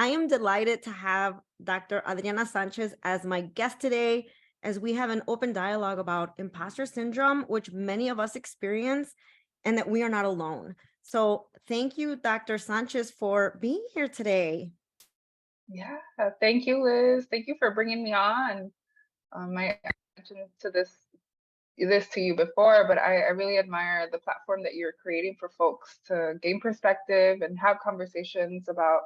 I am delighted to have Dr. Adriana Sanchez as my guest today, as we have an open dialogue about imposter syndrome, which many of us experience, and that we are not alone. So, thank you, Dr. Sanchez, for being here today. Yeah, thank you, Liz. Thank you for bringing me on. I mentioned this to you before, but I really admire the platform that you're creating for folks to gain perspective and have conversations about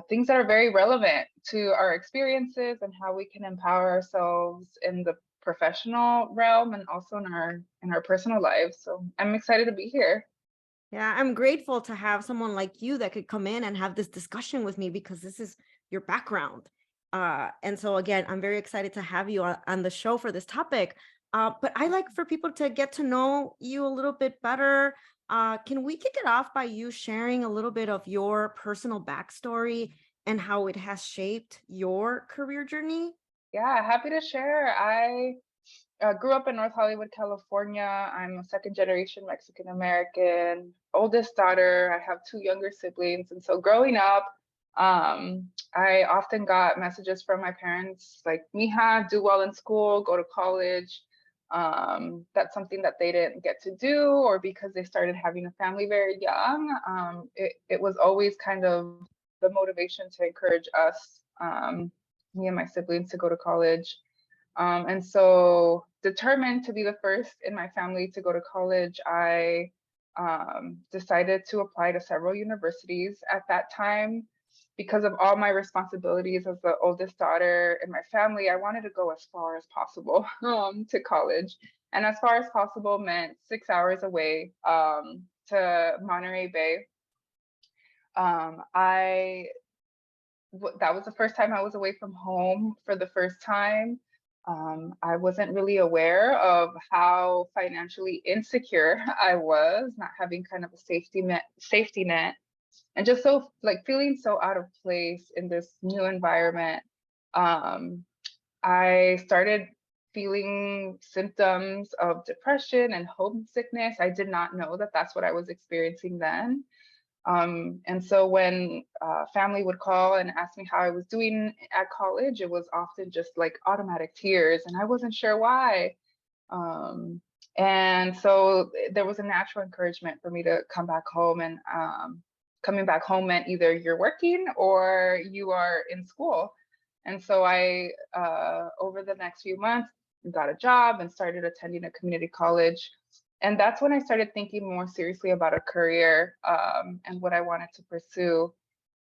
things that are very relevant to our experiences and how we can empower ourselves in the professional realm and also in our personal lives. So I'm excited to be here. Yeah, I'm grateful to have someone like you that could come in and have this discussion with me because this is your background. And so again, I'm very excited to have you on the show for this topic. But I like for people to get to know you a little bit better. Can we kick it off by you sharing a little bit of your personal backstory and how it has shaped your career journey? Yeah, happy to share. I grew up in North Hollywood, California. I'm a second generation Mexican American, oldest daughter. I have two younger siblings. And so growing up, I often got messages from my parents like, Mija, do well in school, go to college. That's something that they didn't get to do, or because they started having a family very young. It was always kind of the motivation to encourage us, me and my siblings, to go to college. And so, determined to be the first in my family to go to college, I decided to apply to several universities at that time. Because of all my responsibilities as the oldest daughter in my family, I wanted to go as far as possible to college. And as far as possible meant 6 hours away to Monterey Bay. Um, I that was the first time I was away from home for the first time. I wasn't really aware of how financially insecure I was, not having kind of a safety net, and just so like feeling so out of place in this new environment. Um, I started feeling symptoms of depression and homesickness. I did not know that that's what I was experiencing then. And so when family would call and ask me how I was doing at college, it was often just like automatic tears, and I wasn't sure why. Um, and so there was a natural encouragement for me to come back home, and coming back home meant either you're working or you are in school. And so I, over the next few months, got a job and started attending a community college. And that's when I started thinking more seriously about a career, and what I wanted to pursue.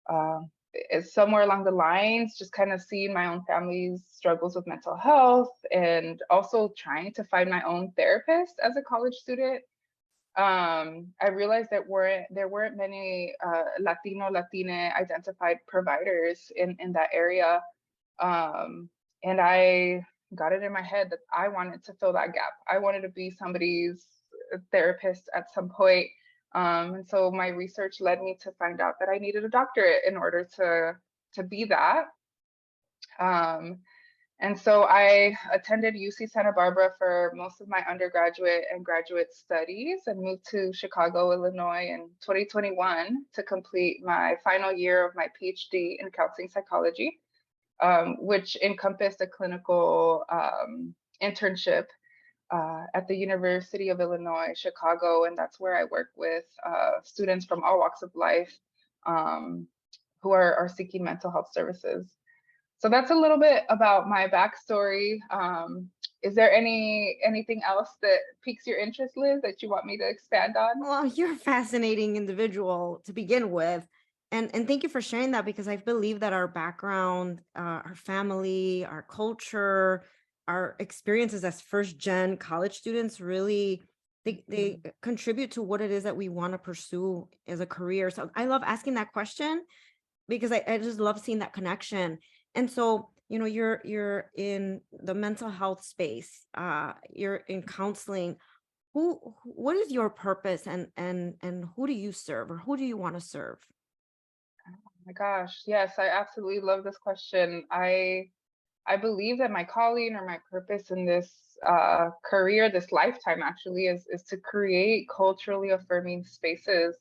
Um, is somewhere along the lines, just kind of seeing my own family's struggles with mental health and also trying to find my own therapist as a college student. I realized that there weren't many Latino, Latina identified providers in that area. Um, and I got it in my head that I wanted to fill that gap. I wanted to be somebody's therapist at some point. And so my research led me to find out that I needed a doctorate in order to be that. Um, and so I attended UC Santa Barbara for most of my undergraduate and graduate studies and moved to Chicago, Illinois in 2021 to complete my final year of my PhD in counseling psychology, which encompassed a clinical internship at the University of Illinois, Chicago. And that's where I work with students from all walks of life, who are seeking mental health services. So that's a little bit about my backstory. Is there anything else that piques your interest, Liz, that you want me to expand on? Well, you're a fascinating individual to begin with. And thank you for sharing that because I believe that our background, our family, our culture, our experiences as first gen college students really they contribute to what it is that we want to pursue as a career. So I love asking that question because I just love seeing that connection. And so, you're in the mental health space, you're in counseling. What is your purpose and who do you serve or who do you want to serve? My gosh, yes, I absolutely love this question. I believe that my calling or my purpose in this career, this lifetime actually, is to create culturally affirming spaces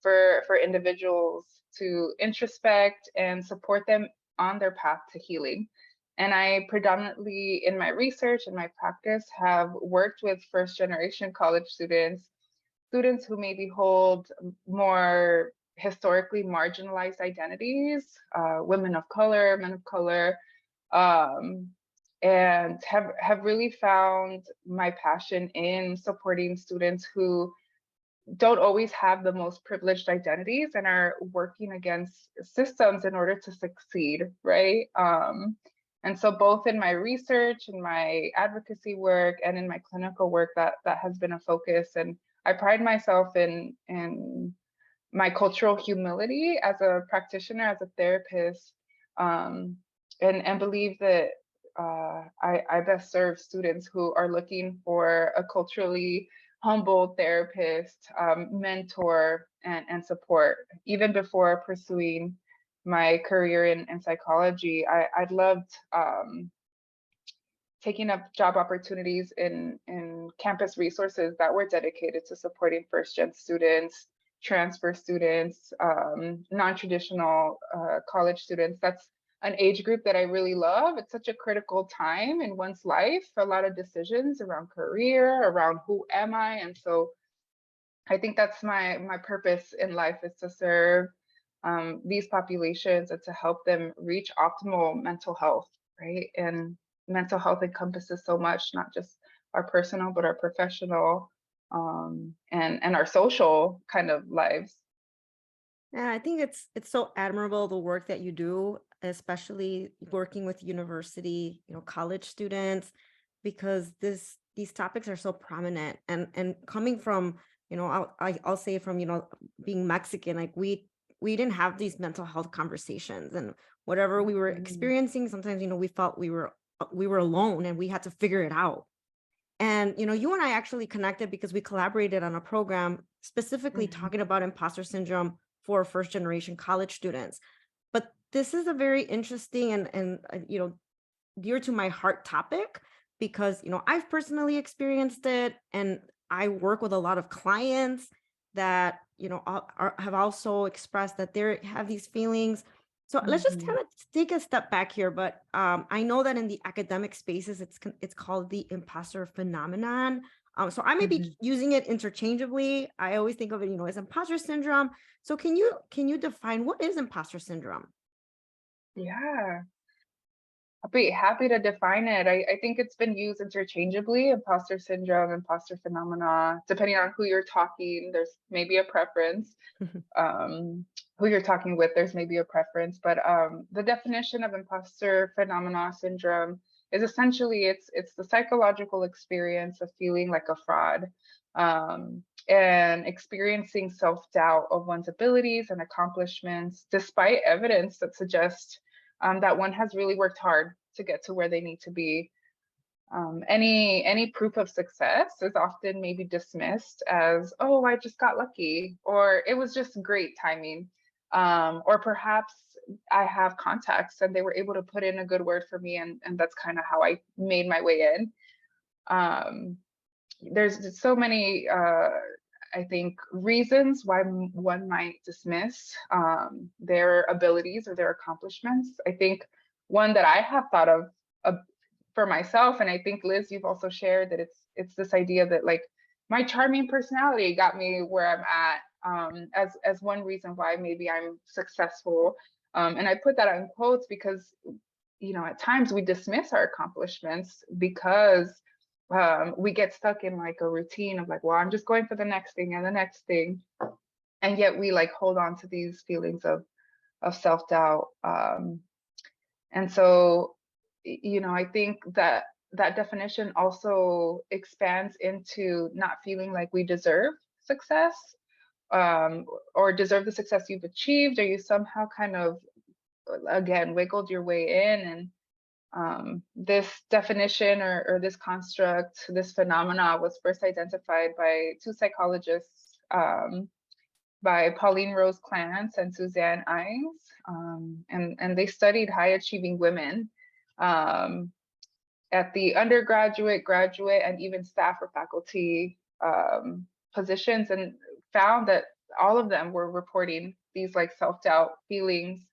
for individuals to introspect and support them on their path to healing. And I predominantly, in my research and my practice, have worked with first generation college students, students who maybe hold more historically marginalized identities, women of color, men of color, and have really found my passion in supporting students who don't always have the most privileged identities and are working against systems in order to succeed, right? And so both in my research and my advocacy work and in my clinical work, that has been a focus. And I pride myself in my cultural humility as a practitioner, as a therapist, and believe that I best serve students who are looking for a culturally humble therapist, mentor, and support. Even before pursuing my career in psychology, I'd loved taking up job opportunities in campus resources that were dedicated to supporting first-gen students, transfer students, non-traditional college students. That's an age group that I really love. It's such a critical time in one's life, a lot of decisions around career, around who am I? And so I think that's my purpose in life, is to serve these populations and to help them reach optimal mental health, right? And mental health encompasses so much, not just our personal, but our professional and our social kind of lives. Yeah, I think it's so admirable the work that you do, especially working with university, college students, because these topics are so prominent, and coming from, I'll say from, being Mexican, like we didn't have these mental health conversations, and whatever we were experiencing, sometimes, we felt we were alone and we had to figure it out. And, you and I actually connected because we collaborated on a program specifically talking about imposter syndrome for first generation college students. But this is a very interesting and dear to my heart topic, because, I've personally experienced it, and I work with a lot of clients that, have also expressed that they have these feelings. So let's just kind of take a step back here. But I know that in the academic spaces, it's called the imposter phenomenon. So I may be using it interchangeably. I always think of it, as imposter syndrome. So can you define what is imposter syndrome? Yeah, I'll be happy to define it. I think it's been used interchangeably, imposter syndrome, imposter phenomena, depending on who you're talking, there's maybe a preference. Who you're talking with, there's maybe a preference, but the definition of imposter phenomena syndrome is essentially it's the psychological experience of feeling like a fraud, and experiencing self-doubt of one's abilities and accomplishments, despite evidence that suggests that one has really worked hard to get to where they need to be. Any proof of success is often maybe dismissed as, oh, I just got lucky, or it was just great timing, or perhaps I have contacts and they were able to put in a good word for me, and that's kind of how I made my way in. There's so many, I think, reasons why one might dismiss their abilities or their accomplishments. I think one that I have thought of for myself, and I think Liz, you've also shared that it's this idea that like my charming personality got me where I'm at, as one reason why maybe I'm successful. And I put that on quotes because, at times we dismiss our accomplishments because we get stuck in like a routine of like, well, I'm just going for the next thing and the next thing. And yet we like hold on to these feelings of self-doubt. And so, I think that definition also expands into not feeling like we deserve success, or deserve the success you've achieved, or you somehow kind of, again, wiggled your way in. And this definition or this construct, this phenomena was first identified by two psychologists, by Pauline Rose Clance and Suzanne Imes, and they studied high achieving women at the undergraduate, graduate, and even staff or faculty positions, and found that all of them were reporting these like self-doubt feelings.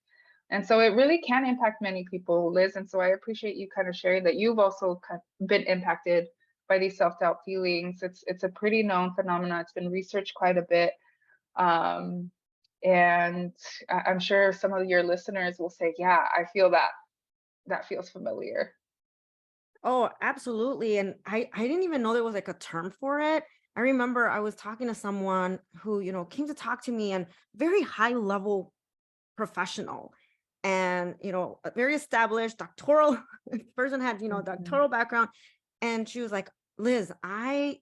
And so it really can impact many people, Liz. And so I appreciate you kind of sharing that you've also been impacted by these self-doubt feelings. It's a pretty known phenomenon. It's been researched quite a bit. And I'm sure some of your listeners will say, yeah, I feel that. That feels familiar. Oh, absolutely. And I didn't even know there was like a term for it. I remember I was talking to someone who, came to talk to me, and very high level professional, and, a very established doctoral person, had, Mhm. doctoral background. And she was like, Liz, I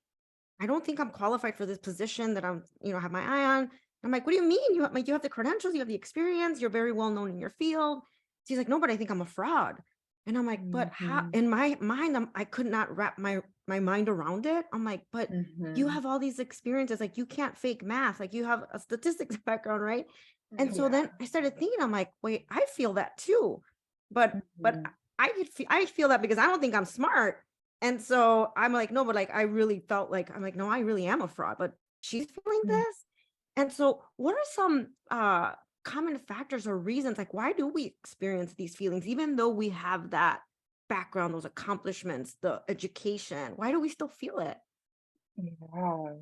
don't think I'm qualified for this position that I'm, have my eye on. I'm like, what do you mean? You have the credentials, you have the experience, you're very well known in your field. She's like, no, but I think I'm a fraud. And I'm like, but how? Mhm. In my mind, I could not wrap my mind around it. I'm like, but you Mhm. have all these experiences, like you can't fake math, like you have a statistics background, right? And so Yeah. then I started thinking, I'm like, wait, I feel that too. But Mhm. I feel that because I don't think I'm smart. And so I'm like, no, but like I really felt like, I'm like, no, I really am a fraud, but she's feeling Mhm. this. And so what are some common factors or reasons, like why do we experience these feelings even though we have that background, those accomplishments, the education? Why do we still feel it? Yeah.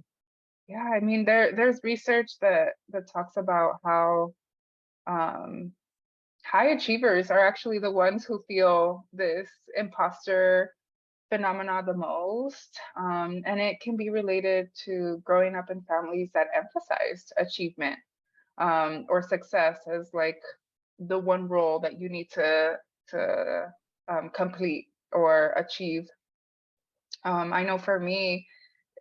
Yeah. I mean, there's research that talks about how um, high achievers are actually the ones who feel this imposter phenomena the most. And it can be related to growing up in families that emphasized achievement or success as like the one role that you need to complete or achieve. I know for me,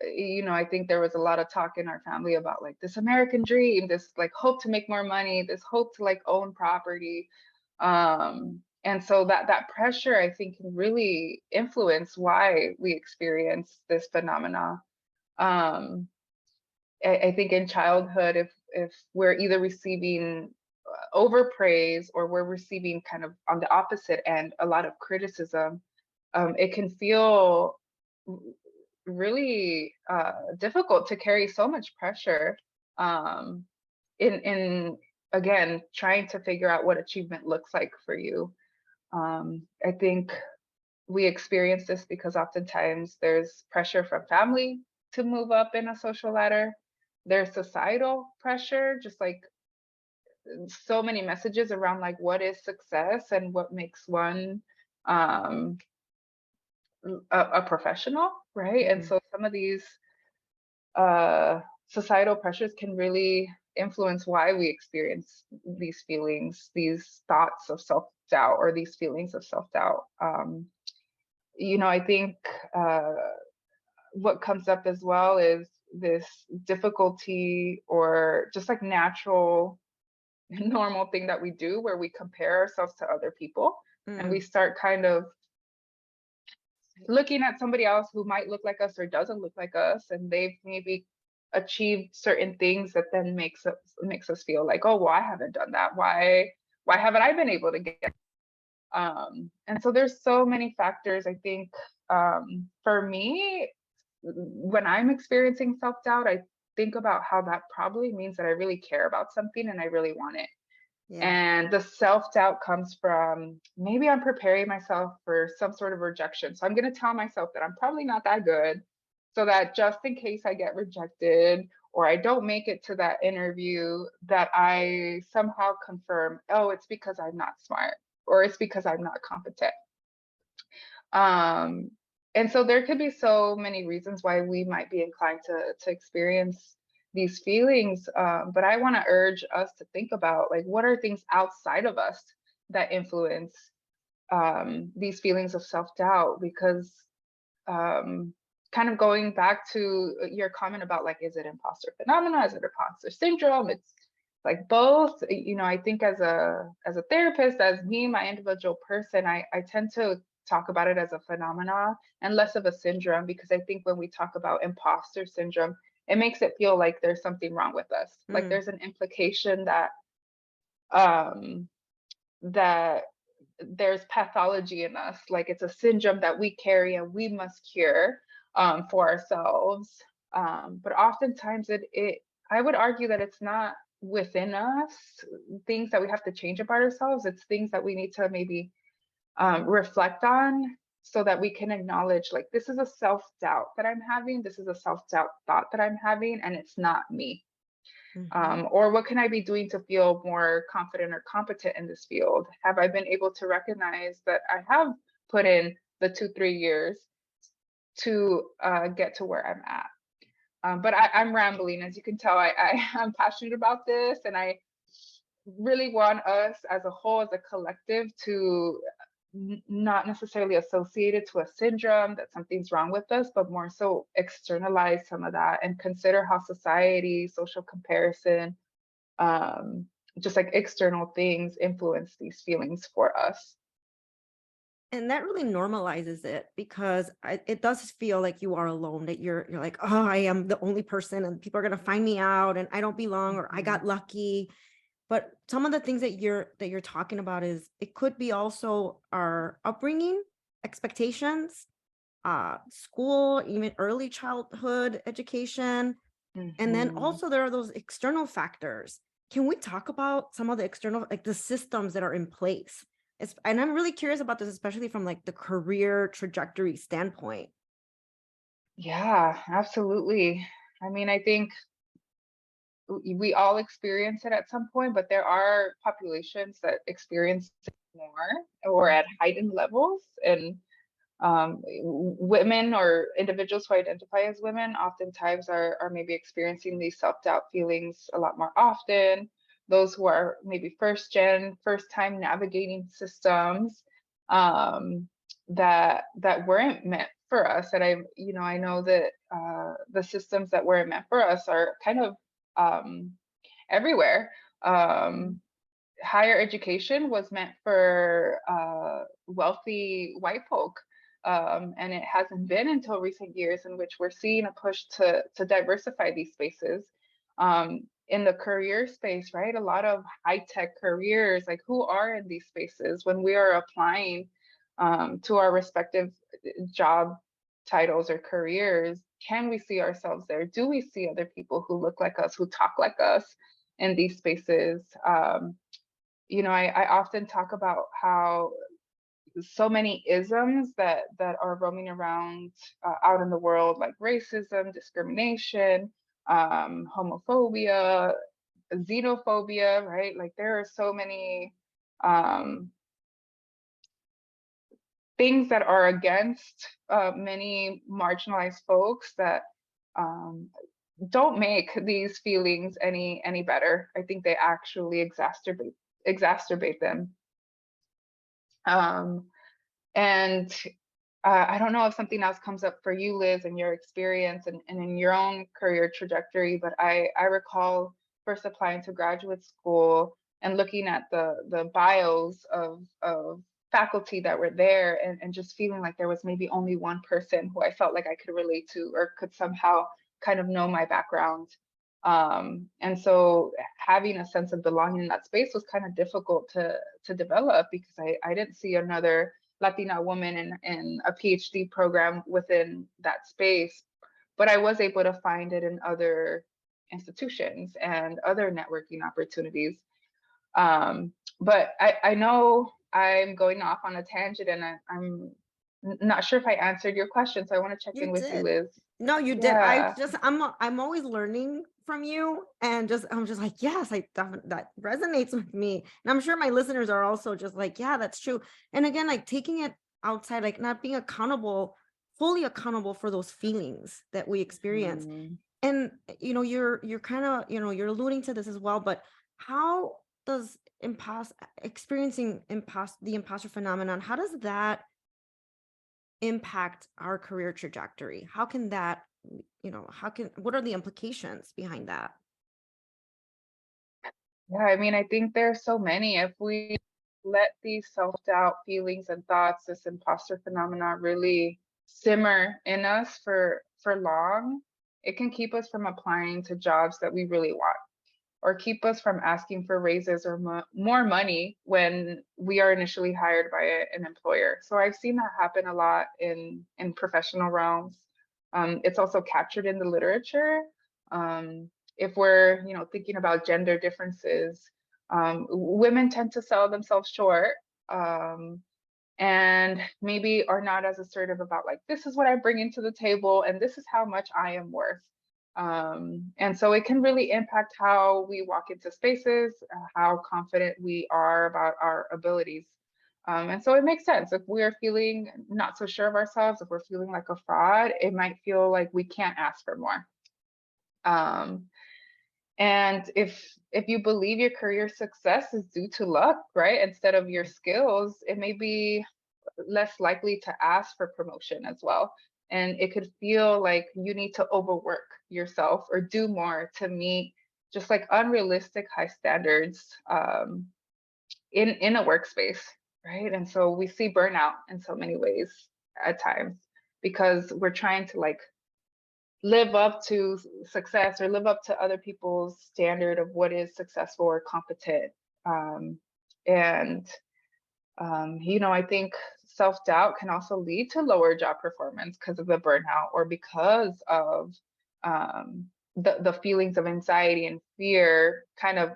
I think there was a lot of talk in our family about like this American dream, this like hope to make more money, this hope to like own property. And so that pressure, I think, can really influence why we experience this phenomena. Um, I think in childhood, if we're either receiving overpraise or we're receiving kind of on the opposite end a lot of criticism, it can feel really difficult to carry so much pressure um, in again trying to figure out what achievement looks like for you. I think we experience this because oftentimes there's pressure from family to move up in a social ladder. There's societal pressure, just like so many messages around like what is success and what makes one um, a professional, right? And Mhm. so some of these uh, societal pressures can really influence why we experience these feelings, these thoughts of self doubt, or these feelings of self doubt. I think uh, what comes up as well is this difficulty or just like natural, normal thing that we do where we compare ourselves to other people and we Mm, start kind of looking at somebody else who might look like us or doesn't look like us, and they've maybe achieved certain things that then makes us feel like, oh well, I haven't done that. Why haven't I been able to get and so there's so many factors. I think for me, when I'm experiencing self-doubt, I think about how that probably means that I really care about something and I really want it. yeah. And the self-doubt comes from maybe I'm preparing myself for some sort of rejection. So I'm going to tell myself that I'm probably not that good, so that just in case I get rejected or I don't make it to that interview, that I somehow confirm, oh, it's because I'm not smart or it's because I'm not competent. Um, and so there could be so many reasons why we might be inclined to experience these feelings. But I want to urge us to think about like what are things outside of us that influence these feelings of self-doubt, because kind of going back to your comment about like, is it imposter phenomena? Is it imposter syndrome? It's like both. I think as a therapist, as me, my individual person, I tend to talk about it as a phenomena and less of a syndrome, because I think when we talk about imposter syndrome, it makes it feel like there's something wrong with us. Like Mm, there's an implication um, that there's pathology in us, like it's a syndrome that we carry and we must cure for ourselves. But oftentimes I would argue that it's not within us, things that we have to change about ourselves. It's things that we need to maybe reflect on so that we can acknowledge, like, this is a self-doubt that I'm having. This is a self-doubt thought that I'm having, and it's not me. Mhm. Or what can I be doing to feel more confident or competent in this field? Have I been able to recognize that I have put in the 2, 3 years to get to where I'm at? But I'm rambling, as you can tell. I'm passionate about this, and I really want us as a whole, as a collective, to not necessarily associate it to a syndrome that something's wrong with us, but more so externalize some of that and consider how society, social comparison, um, just like external things influence these feelings for us. And that really normalizes it because it does feel like you are alone, that you're like, oh, I am the only person and people are going to find me out and I don't belong or I Mhm. got lucky. But some of the things that you're talking about is it could be also our upbringing, expectations, school, even early childhood education. And then Mhm. also there are those external factors. Can we talk about some of the external, like the systems that are in place? And I'm really curious about this, especially from like the career trajectory standpoint. Yeah, absolutely. I mean, I think we all experience it at some point, but there are populations that experience it more or at heightened levels. And women or individuals who identify as women oftentimes are maybe experiencing these self-doubt feelings a lot more often. Those who are maybe first time navigating systems um, that weren't meant for us. And I know that the systems that weren't meant for us are kind of um, everywhere. Mhm. Higher education was meant for wealthy white folk. And it hasn't been until recent years in which we're seeing a push to diversify these spaces. In the career space, right? A lot of high tech careers, like, who are in these spaces when we are applying to our respective job titles or careers? Can we see ourselves there? Do we see other people who look like us, who talk like us in these spaces? I often talk about how so many isms that are roaming around out in the world, like racism, discrimination, homophobia, xenophobia, right? Like, there are so many um, things that are against many marginalized folks that um, don't make these feelings any better. I think they actually exacerbate them. Um, and I don't know if something else comes up for you, Liz, in your experience and in your own career trajectory, but I recall first applying to graduate school and looking at the bios of faculty that were there, and just feeling like there was maybe only one person who I felt like I could relate to or could somehow kind of know my background. And so having a sense of belonging in that space was kind of difficult to develop, because I didn't see another Latina woman in a PhD program within that space, but I was able to find it in other institutions and other networking opportunities. But I know I'm going off on a tangent, and I'm not sure if I answered your question, so I want to check You in with you, did. Liz. No, you did. Yeah. I'm always learning from you, and I'm just like, yes, that resonates with me. And I'm sure my listeners are also just like, yeah, that's true. And again, like taking it outside, like not being accountable, fully accountable for those feelings that we experience. Mhm. And you're kind of, you're alluding to this as well, but how does experiencing the imposter phenomenon, how does that impact our career trajectory? How can that, what are the implications behind that? Yeah, I mean, I think there's so many. If we let these self-doubt feelings and thoughts, this imposter phenomena, really simmer in us for long, it can keep us from applying to jobs that we really want, or keep us from asking for raises or more money when we are initially hired by an employer. So I've seen that happen a lot in professional realms. It's also captured in the literature. if we're, thinking about gender differences, women tend to sell themselves short, and maybe are not as assertive about like, this is what I bring into the table and this is how much I am worth. And so it can really impact how we walk into spaces, how confident we are about our abilities. And so it makes sense if we are feeling not so sure of ourselves, if we're feeling like a fraud, it might feel like we can't ask for more. And if you believe your career success is due to luck, right, instead of your skills, it may be less likely to ask for promotion as well. And it could feel like you need to overwork yourself or do more to meet just like unrealistic high standards, in a workspace, right? And so we see burnout in so many ways at times because we're trying to like live up to success or live up to other people's standard of what is successful or competent. And I think self-doubt can also lead to lower job performance because of the burnout or because of the feelings of anxiety and fear kind of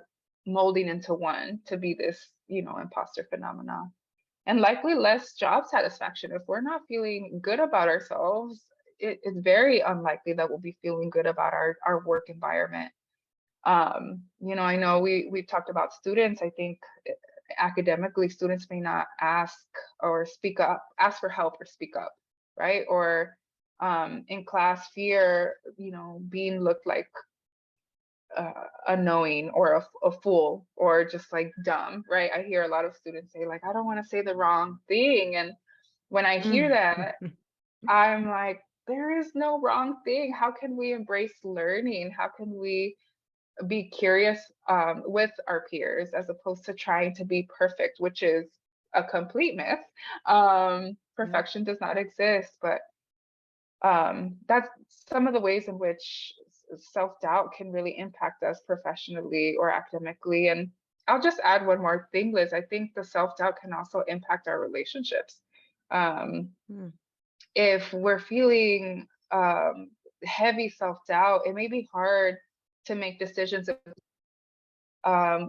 molding into one to be this, imposter phenomenon. And likely less job satisfaction. If we're not feeling good about ourselves, it's very unlikely that we'll be feeling good about our work environment. I know we've talked about students. I think academically, students may not ask for help or speak up, right? Or in class, fear, being looked like unknowing or a fool or just like dumb, right? I hear a lot of students say like, I don't want to say the wrong thing. And when I hear that, I'm like, there is no wrong thing. How can we embrace learning? How can we be curious with our peers as opposed to trying to be perfect, which is a complete myth. Perfection does not exist, but that's some of the ways in which self-doubt can really impact us professionally or academically. And I'll just add one more thing, Liz. I think the self-doubt can also impact our relationships. If we're feeling heavy self-doubt, it may be hard to make decisions.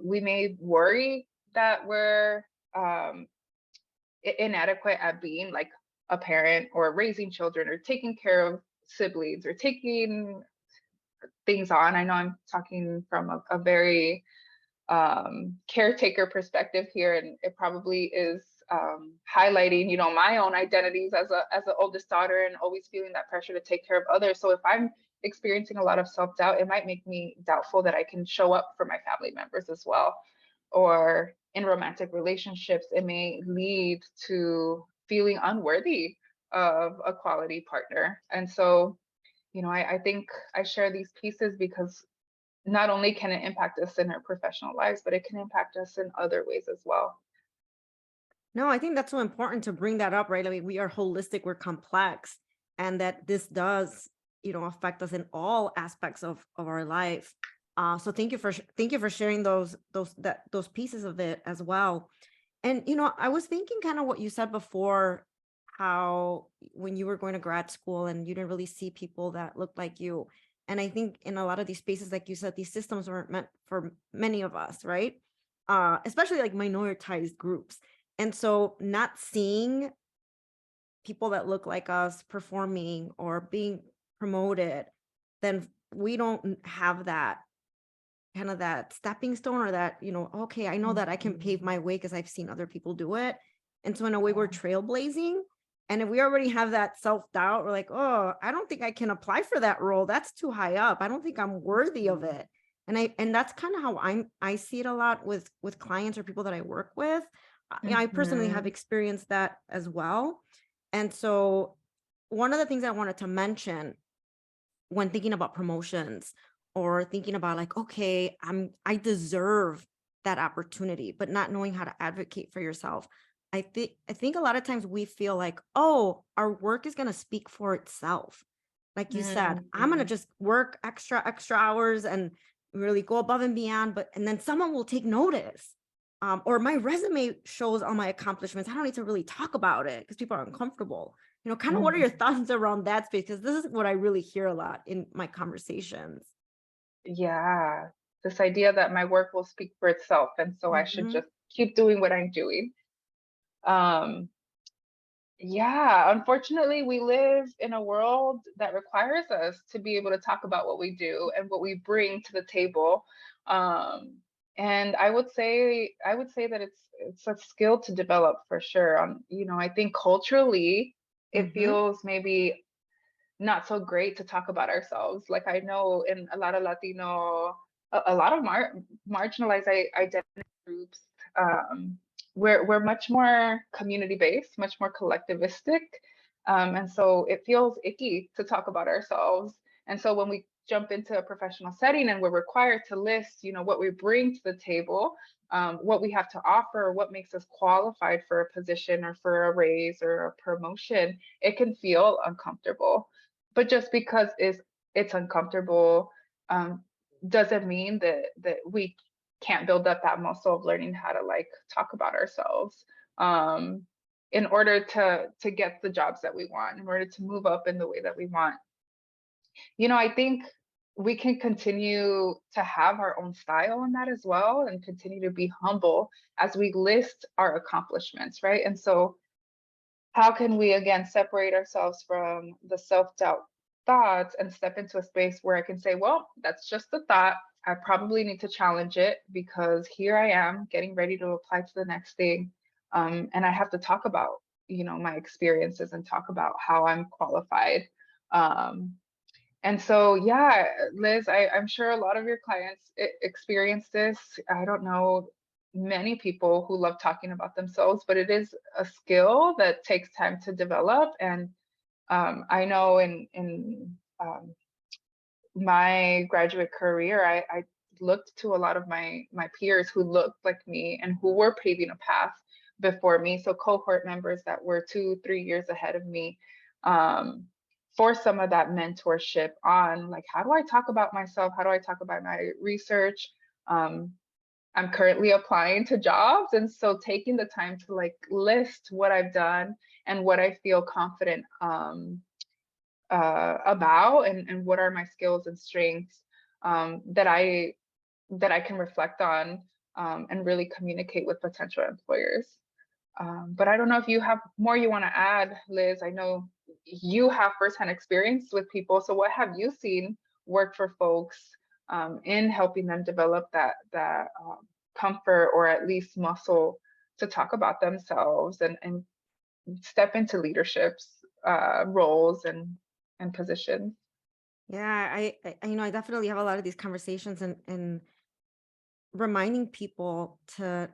We may worry that we're inadequate at being like a parent or raising children or taking care of siblings or taking things on. I know I'm talking from a very caretaker perspective here, and it probably is highlighting, my own identities as an oldest daughter and always feeling that pressure to take care of others. So if I'm experiencing a lot of self-doubt, it might make me doubtful that I can show up for my family members as well. Or in romantic relationships, it may lead to feeling unworthy of a quality partner. And so, I think I share these pieces because not only can it impact us in our professional lives, but it can impact us in other ways as well. No, I think that's so important to bring that up, right? I mean, we are holistic, we're complex, and that this does, affect us in all aspects of our life. So thank you for sharing those pieces of it as well. And I was thinking kind of what you said before, how when you were going to grad school and you didn't really see people that looked like you. And I think in a lot of these spaces, like you said, these systems weren't meant for many of us, right? Especially like minoritized groups. And so not seeing people that look like us performing or being promoted, then we don't have that kind of that stepping stone or that, okay, I know that I can pave my way because I've seen other people do it. And so in a way, we're trailblazing. And if we already have that self-doubt, we're like, oh, I don't think I can apply for that role. That's too high up. I don't think I'm worthy of it. And that's kind of how I see it a lot with clients or people that I work with. I personally have experienced that as well. And so one of the things I wanted to mention when thinking about promotions or thinking about like, okay, I deserve that opportunity, but not knowing how to advocate for yourself. I think a lot of times we feel like, oh, our work is going to speak for itself. Like you said, I'm going to just work extra hours and really go above and beyond, and then someone will take notice. Or my resume shows all my accomplishments. I don't need to really talk about it because people are uncomfortable. Kind of what are your thoughts around that space? Because this is what I really hear a lot in my conversations. Yeah, this idea that my work will speak for itself, and so I should Mhm. just keep doing what I'm doing. Um, yeah, unfortunately, we live in a world that requires us to be able to talk about what we do and what we bring to the table. Um, and I would say that it's a skill to develop for sure. You know, I think culturally, it Mhm. feels maybe not so great to talk about ourselves. Like I know in a lot of Latino, a lot of marginalized identity groups, um, we're much more community based, much more collectivistic, and so it feels icky to talk about ourselves. And so when we jump into a professional setting and we're required to list, you know, what we bring to the table, what we have to offer, what makes us qualified for a position or for a raise or a promotion, it can feel uncomfortable. But just because it's uncomfortable, um, doesn't mean that we can't build up that muscle of learning how to like talk about ourselves, um, in order to get the jobs that we want, in order to move up in the way that we want. You know, I think we can continue to have our own style in that as well, and continue to be humble as we list our accomplishments, right? And so how can we again separate ourselves from the self-doubt thoughts and step into a space where I can say, well, that's just a thought. I probably need to challenge it because here I am getting ready to apply to the next thing. And I have to talk about, you know, my experiences and talk about how I'm qualified. Um, and so, yeah, Liz, I'm sure a lot of your clients experience this. I don't know many people who love talking about themselves, but it is a skill that takes time to develop. And I know in my graduate career, I looked to a lot of my peers who looked like me and who were paving a path before me. So cohort members that were 2, 3 years ahead of me, um, for some of that mentorship on like, how do I talk about myself? How do I talk about my research? Um, I'm currently applying to jobs, and so taking the time to like list what I've done and what I feel confident about, and what are my skills and strengths, that I can reflect on, and really communicate with potential employers. But I don't know if you have more you want to add, Liz. I know you have firsthand experience with people. So what have you seen work for folks, in helping them develop that comfort or at least muscle to talk about themselves and step into leaderships roles and positions? Yeah, you know, I definitely have a lot of these conversations and reminding people to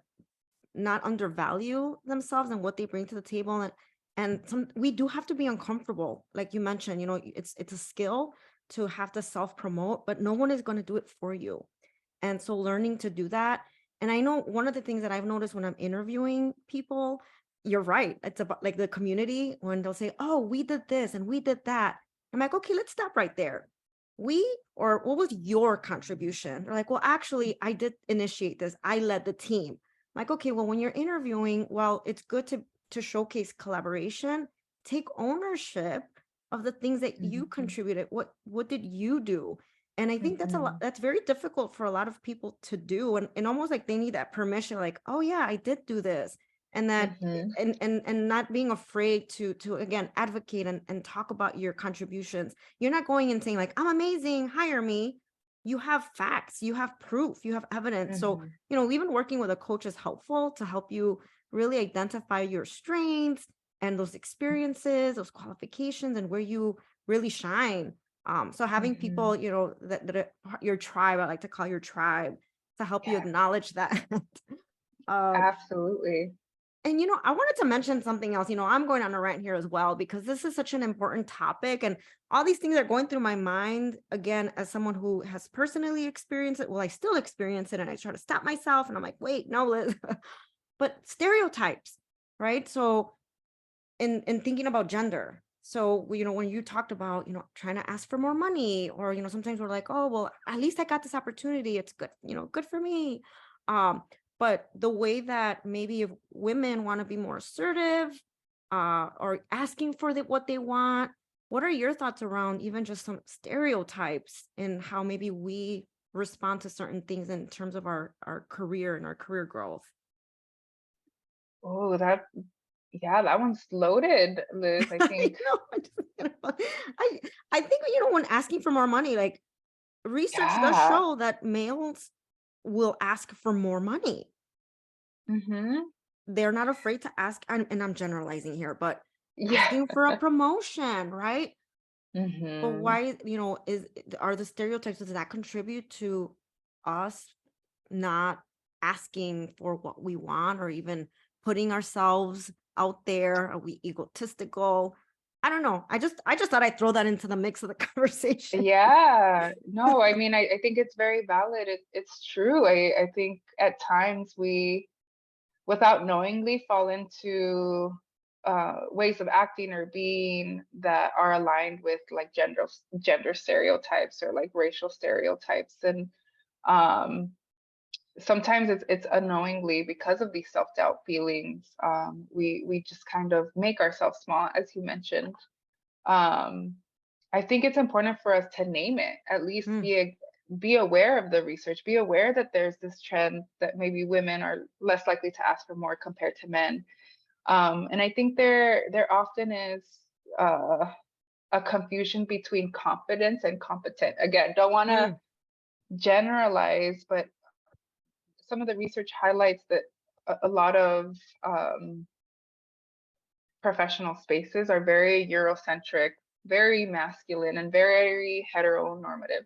not undervalue themselves and what they bring to the table, and some we do have to be uncomfortable, like you mentioned. You know, it's a skill to have to self promote, but no one is going to do it for you. And so learning to do that. And I know one of the things that I've noticed when I'm interviewing people, you're right, it's about like the community when they'll say, oh, we did this and we did that. I'm like, okay, let's stop right there. We, or what was your contribution? They're like, well, actually, I did initiate this, I led the team. Like, okay, well, when you're interviewing, well, it's good to showcase collaboration, take ownership of the things that you Mhm. contributed. What did you do? And I think that's a lot, Mhm. that's very difficult for a lot of people to do. And almost like they need that permission, like, oh yeah, I did do this. And that Mhm. and not being afraid to again advocate and talk about your contributions. You're not going and saying, like, I'm amazing, hire me. You have facts, you have proof, you have evidence. So Mhm. you know, even working with a coach is helpful to help you really identify your strengths and those experiences, those qualifications, and where you really shine. So having people, Mhm. you know, that are your tribe, I like to call your tribe, to help you Yeah, acknowledge that. um, absolutely. and you know, I wanted to mention something else. You know, I'm going on a rant here as well because this is such an important topic, and all these things are going through my mind again as someone who has personally experienced it. Well, I still experience it, and I try to stop myself, and I'm like, wait, no, Liz. But stereotypes, right? So in thinking about gender. So, you know, when you talked about, you know, trying to ask for more money, or, you know, sometimes we're like, oh, well, at least I got this opportunity. It's good, you know, good for me. Um, but the way that maybe if women want to be more assertive, or asking for what they want, what are your thoughts around even just some stereotypes and how maybe we respond to certain things in terms of our career and our career growth? Oh, that one's loaded, Liz. I I think, know. I I think, when asking for more money, like, research does yeah. show that males will ask for more money. Mm-hmm. They're not afraid to ask, and I'm generalizing here, but Yeah. asking for a promotion, right? But Mm-hmm. why, are the stereotypes, does that contribute to us not asking for what we want, or even putting ourselves out there? Are we egotistical? I don't know. I just thought I'd throw that into the mix of the conversation. Yeah. No, I mean, I think it's very valid. It's true. I think at times we, without knowingly, fall into ways of acting or being that are aligned with like gender stereotypes or like racial stereotypes. And um, sometimes it's unknowingly, because of these self-doubt feelings, we just kind of make ourselves small, as you mentioned. um, I think it's important for us to name it, at least Mm, be aware of the research, be aware that there's this trend that maybe women are less likely to ask for more compared to men. And I think there often is uh, a confusion between confidence and competent. Again, don't want to mm, generalize, but some of the research highlights that a lot of professional spaces are very Eurocentric, very masculine, and very heteronormative.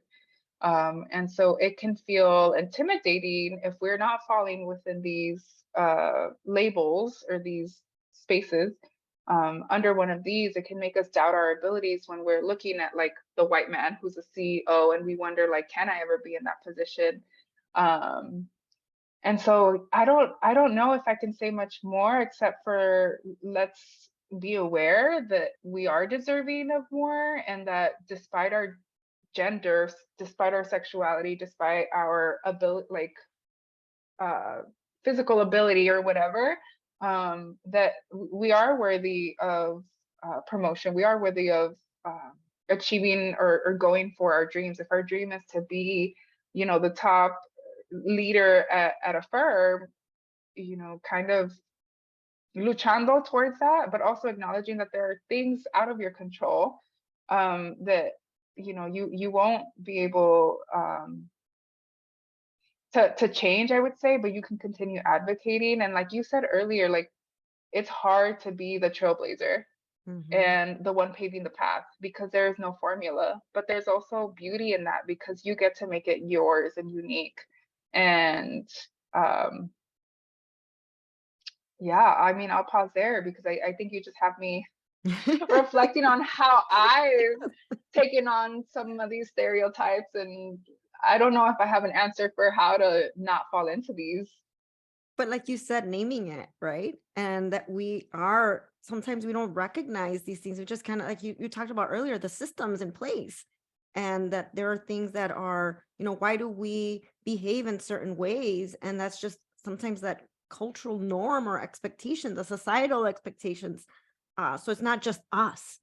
And so it can feel intimidating if we're not falling within these labels or these spaces. Under one of these, it can make us doubt our abilities when we're looking at like the white man who's a CEO, and we wonder like, can I ever be in that position? Um, and so I don't know if I can say much more except for let's be aware that we are deserving of more, and that despite our gender, despite our sexuality, despite our ability, like uh, physical ability or whatever, that we are worthy of promotion. We are worthy of achieving or going for our dreams. If our dream is to be, the top leader at a firm, kind of luchando towards that, but also acknowledging that there are things out of your control, that you won't be able to change, I would say, but you can continue advocating. And like you said earlier, like it's hard to be the trailblazer mhm. and the one paving the path because there is no formula, but there's also beauty in that because you get to make it yours and unique. And um yeah, I mean, I'll pause there because I think you just have me reflecting on how I've taken on some of these stereotypes, and I don't know if I have an answer for how to not fall into these. But like you said, naming it, right? And that we are, sometimes we don't recognize these things. We just kind of, like you talked about earlier, the systems in place. And that there are things that are, why do we behave in certain ways? And that's just sometimes that cultural norm or expectation, the societal expectations. So it's not just us.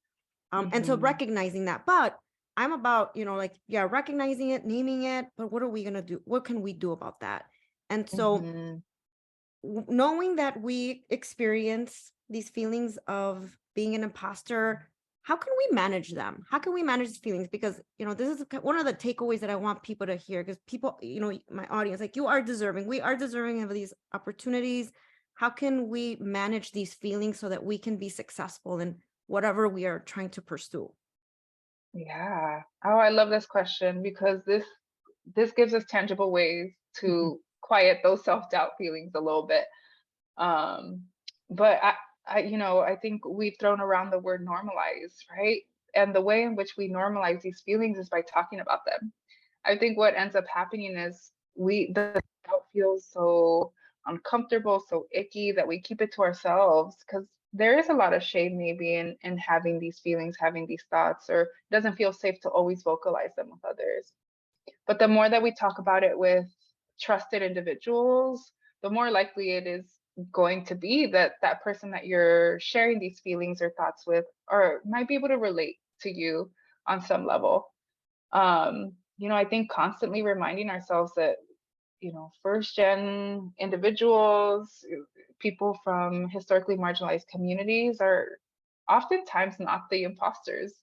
And so Hmm. recognizing that. But I'm about, like, yeah, recognizing it, naming it, but what are we gonna do? What can we do about that? And so Hmm. knowing that we experience these feelings of being an imposter, how can we manage them? How can we manage these feelings? Because, this is one of the takeaways that I want people to hear, because people, my audience, like, you are deserving, we are deserving of these opportunities. How can we manage these feelings so that we can be successful in whatever we are trying to pursue? Yeah. Oh, I love this question because this gives us tangible ways to quiet those self-doubt feelings a little bit. Um, but I think we've thrown around the word normalize, right? And the way in which we normalize these feelings is by talking about them. I think what ends up happening is the doubt feels so uncomfortable, so icky that we keep it to ourselves because there is a lot of shame maybe in having these feelings, having these thoughts, or it doesn't feel safe to always vocalize them with others. But the more that we talk about it with trusted individuals, the more likely it is going to be that that person that you're sharing these feelings or thoughts with or might be able to relate to you on some level. I think constantly reminding ourselves that, first gen individuals, people from historically marginalized communities are oftentimes not the imposters.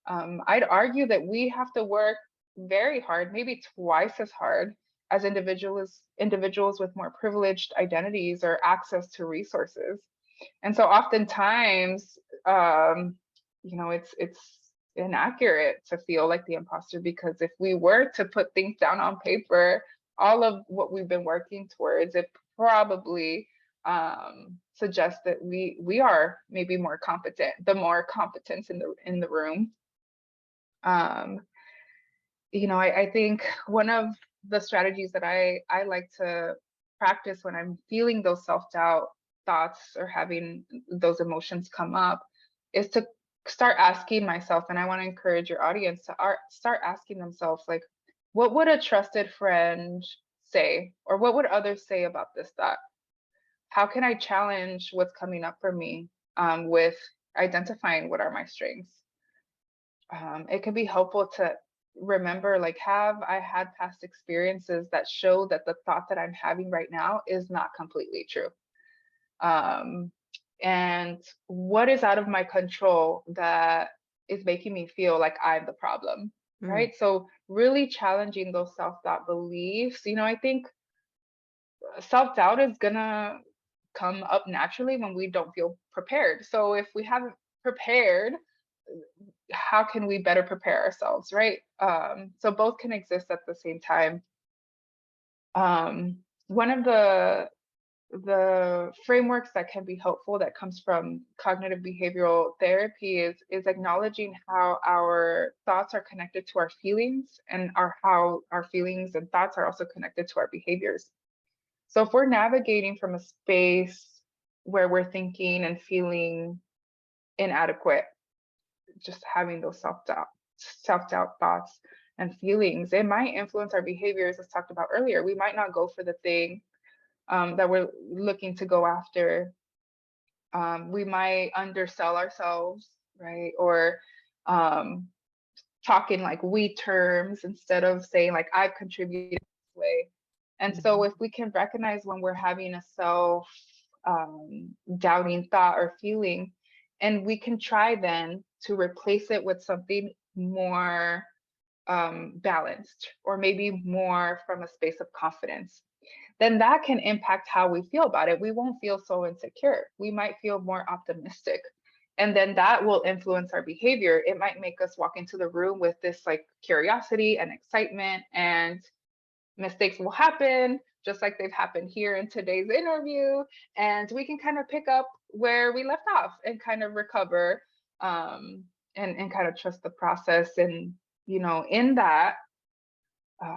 I'd argue that we have to work very hard, maybe twice as hard as individuals with more privileged identities or access to resources. And so oftentimes, it's inaccurate to feel like the imposter, because if we were to put things down on paper, all of what we've been working towards, it probably suggests that we are maybe more competent, the more competence in the room. I think one of the strategies that I like to practice when I'm feeling those self-doubt thoughts or having those emotions come up is to start asking myself, and I want to encourage your audience to start asking themselves, like, what would a trusted friend say, or what would others say about this thought? How can I challenge what's coming up for me with identifying what are my strengths? It can be helpful to remember, like, have I had past experiences that show that the thought that I'm having right now is not completely true? And what is out of my control that is making me feel like I'm the problem, right? So really challenging those self-doubt beliefs. I think self-doubt is gonna come up naturally when we don't feel prepared. So if we haven't prepared, how can we better prepare ourselves, right? So both can exist at the same time. One of the frameworks that can be helpful that comes from cognitive behavioral therapy is acknowledging how our thoughts are connected to our feelings, and how our feelings and thoughts are also connected to our behaviors. So if we're navigating from a space where we're thinking and feeling inadequate, just having those self-doubt thoughts and feelings, it might influence our behaviors, as talked about earlier. We might not go for the thing that we're looking to go after. We might undersell ourselves, right? Or talk in like we terms instead of saying like I've contributed this way. And so if we can recognize when we're having a self doubting thought or feeling, and we can try then to replace it with something more balanced, or maybe more from a space of confidence, then that can impact how we feel about it. We won't feel so insecure. We might feel more optimistic. And then that will influence our behavior. It might make us walk into the room with this like curiosity and excitement, and mistakes will happen, just like they've happened here in today's interview. And we can kind of pick up where we left off and kind of recover, and kind of trust the process. And, in that,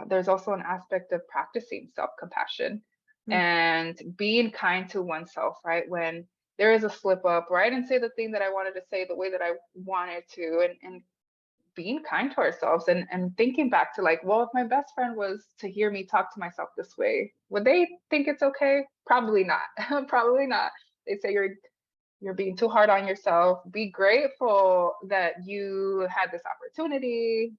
there's also an aspect of practicing self-compassion and being kind to oneself, right? When there is a slip up, or I didn't say the thing that I wanted to say the way that I wanted to, and being kind to ourselves, and thinking back to like, well, if my best friend was to hear me talk to myself this way, would they think it's okay? Probably not. Probably not. They say you're being too hard on yourself. Be grateful that you had this opportunity.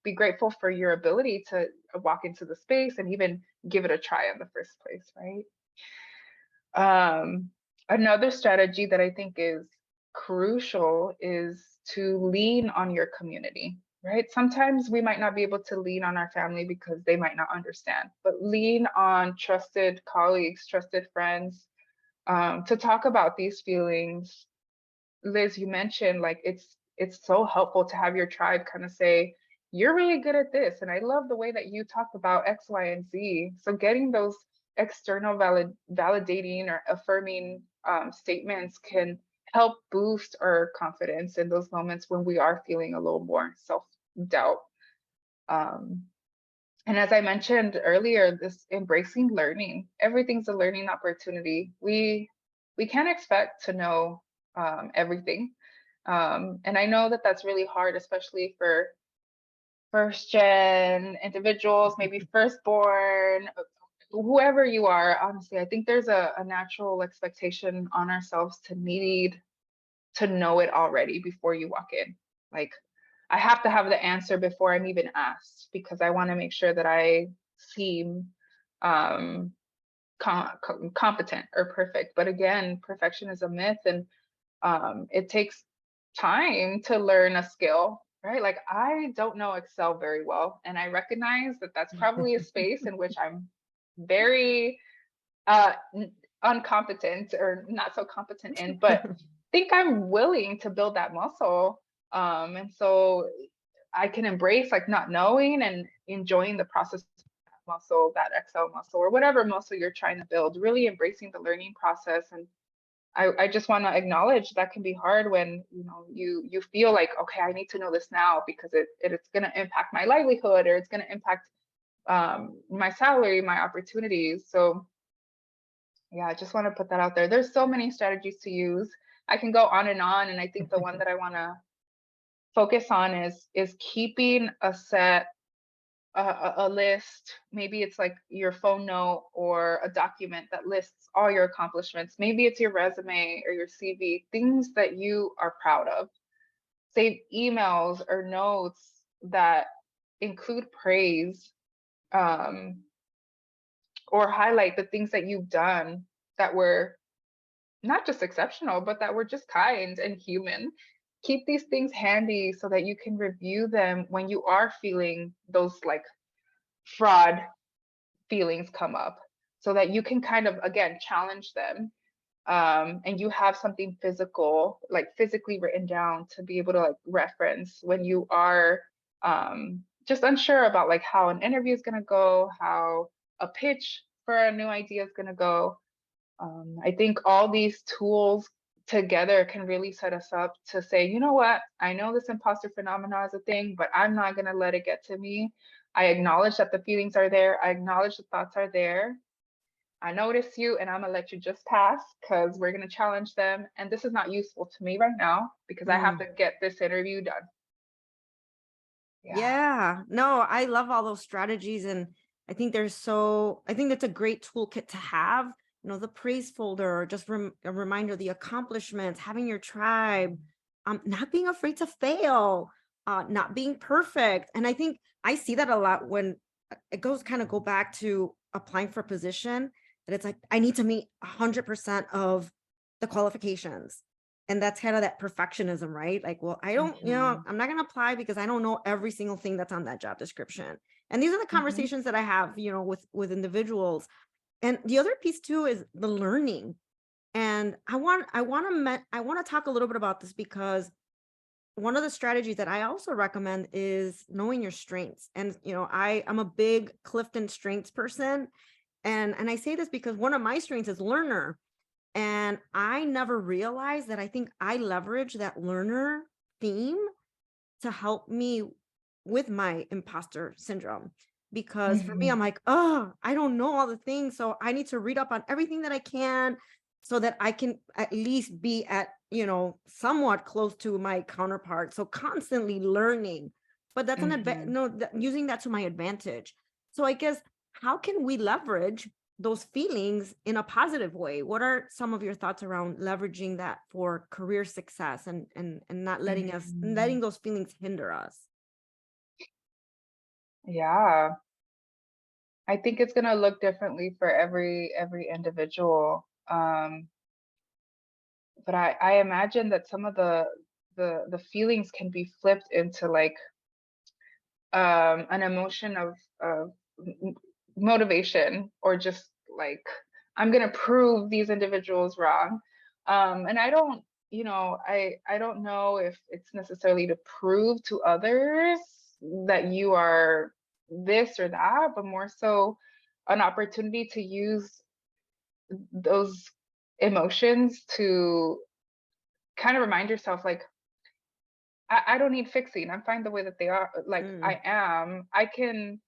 Be grateful for your ability to walk into the space and even give it a try in the first place, right? Another strategy that I think is crucial is to lean on your community, right? Sometimes we might not be able to lean on our family because they might not understand, but lean on trusted colleagues, trusted friends, to talk about these feelings. Liz, you mentioned like it's so helpful to have your tribe kind of say, you're really good at this, and I love the way that you talk about X, Y, and Z. So getting those external validating or affirming statements can help boost our confidence in those moments when we are feeling a little more self-doubt. And as I mentioned earlier, this embracing learning, everything's a learning opportunity. We can't expect to know everything. And I know that that's really hard, especially for first gen individuals, maybe firstborn, whoever you are. Honestly, I think there's a natural expectation on ourselves to need to know it already before you walk in. Like, I have to have the answer before I'm even asked, because I want to make sure that I seem um, competent or perfect. But again, perfection is a myth, and it takes time to learn a skill, right? Like I don't know Excel very well, and I recognize that that's probably a space in which I'm very uh, uncompetent or not so competent in, but think I'm willing to build that muscle. And so I can embrace like not knowing and enjoying the process of that muscle, that Excel muscle, or whatever muscle you're trying to build, really embracing the learning process. And I just want to acknowledge that can be hard when you feel like, okay, I need to know this now because it's going to impact my livelihood, or it's going to impact my salary, my opportunities. So yeah, I just want to put that out there. There's so many strategies to use. I can go on, and I think the one that I want to focus on is keeping a list. Maybe it's like your phone note or a document that lists all your accomplishments. Maybe it's your resume or your CV, things that you are proud of. Save emails or notes that include praise, or highlight the things that you've done that were not just exceptional, but that were just kind and human. Keep these things handy so that you can review them when you are feeling those like fraud feelings come up, so that you can kind of, again, challenge them. And you have something physical, like physically written down, to be able to like reference when you are just unsure about like how an interview is going to go, how a pitch for a new idea is going to go. I think all these tools together can really set us up to say, you know what, I know this imposter phenomenon is a thing, but I'm not going to let it get to me. I acknowledge that the feelings are there. I acknowledge the thoughts are there. I notice you, and I'm going to let you just pass because we're going to challenge them. And this is not useful to me right now because I have Mm. to get this interview done. Yeah, no, I love all those strategies. And I think I think that's a great toolkit to have, the praise folder, just a reminder, the accomplishments, having your tribe, not being afraid to fail, not being perfect. And I think I see that a lot when it go back to applying for a position, that it's like, I need to meet 100% of the qualifications. And that's kind of that perfectionism, right? Like, well, I don't, Mhm. I'm not going to apply because I don't know every single thing that's on that job description. And these are the Mhm. conversations that I have, with individuals. And the other piece too is the learning. And I want to talk a little bit about this, because one of the strategies that I also recommend is knowing your strengths. And I'm a big Clifton strengths person. And I say this because one of my strengths is learner. And I never realized that I think I leverage that learner theme to help me with my imposter syndrome. Because for me, I'm Mhm. like, oh, I don't know all the things. So I need to read up on everything that I can so that I can at least be at, somewhat close to my counterpart. So constantly learning. But that's Mhm. using that to my advantage. So I guess, how can we leverage those feelings in a positive way? What are some of your thoughts around leveraging that for career success, and not letting Mhm. those feelings hinder us? Yeah, I think it's going to look differently for every individual. But I imagine that some of the feelings can be flipped into like an emotion of motivation, or just like, I'm gonna prove these individuals wrong. And I don't, I don't know if it's necessarily to prove to others that you are this or that, but more so an opportunity to use those emotions to kind of remind yourself like, I don't need fixing. I'm fine the way that they are. Like Mm, I am. I can